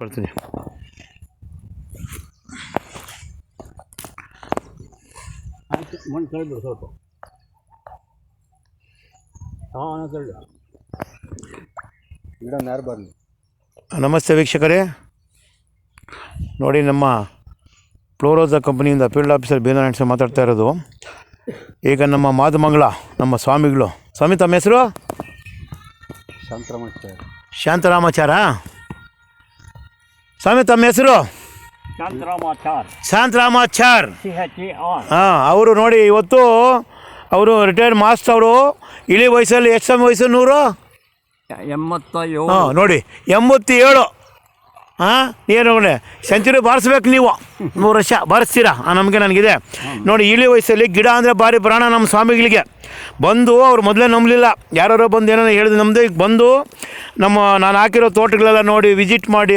ಕಳ್ತೀನಿ. ಮಣ್ಣು ಕಳೆದು ಸ್ವಲ್ಪ ಗಿಡ ಯಾರು ಬರಲಿ. ನಮಸ್ತೆ ವೀಕ್ಷಕರೇ, ನೋಡಿ ನಮ್ಮ ಫ್ಲೋರೋಸಾ ಕಂಪ್ನಿಯಿಂದ ಫೀಲ್ಡ್ ಆಫೀಸರ್ ಬೇಂದ್ರ ಮಾತಾಡ್ತಾ ಇರೋದು. ಈಗ ನಮ್ಮ ಮಾದಮಂಗಳ ನಮ್ಮ ಸ್ವಾಮಿಗಳು. ಸ್ವಾಮಿ ತಮ್ಮ ಹೆಸರು? ಶಾಂತರಾಮಾಚಾರ. ಸ್ವಾಮಿ ತಮ್ಮ ಹೆಸರು? ಶಾಂತರಾಮಾಚಾರ್. ಹಾಂ, ಅವರು ನೋಡಿ ಇವತ್ತು ಅವರು ರಿಟೈರ್ಡ್ ಮಾಸ್ಟರ್. ಅವರು ಇಳಿ ವಯಸ್ಸಲ್ಲಿ ಎಷ್ಟು ವಯಸ್ಸು? 187. ಹಾಂ ನೋಡಿ, 87. ಹಾಂ, ಏನು ಸೆಂಚುರಿ ಬಾರಿಸ್ಬೇಕು ನೀವು. 3 ವರ್ಷ ಬಾರಿಸ್ತೀರಾ? ನಮಗೆ ನನಗಿದೆ ನೋಡಿ. ಇಳಿ ವಯಸ್ಸಲ್ಲಿ ಗಿಡ ಅಂದರೆ ಭಾರಿ ಪ್ರಾಣ ನಮ್ಮ ಸ್ವಾಮಿಗಳಿಗೆ. ಬಂದು ಅವ್ರು ಮೊದಲೇ ನಂಬಲಿಲ್ಲ, ಯಾರೋ ಬಂದು ಏನೋ ಹೇಳಿದ್ರು. ನಮ್ಮದು ಈಗ ಬಂದು ನಾನು ಹಾಕಿರೋ ತೋಟಗಳೆಲ್ಲ ನೋಡಿ ವಿಸಿಟ್ ಮಾಡಿ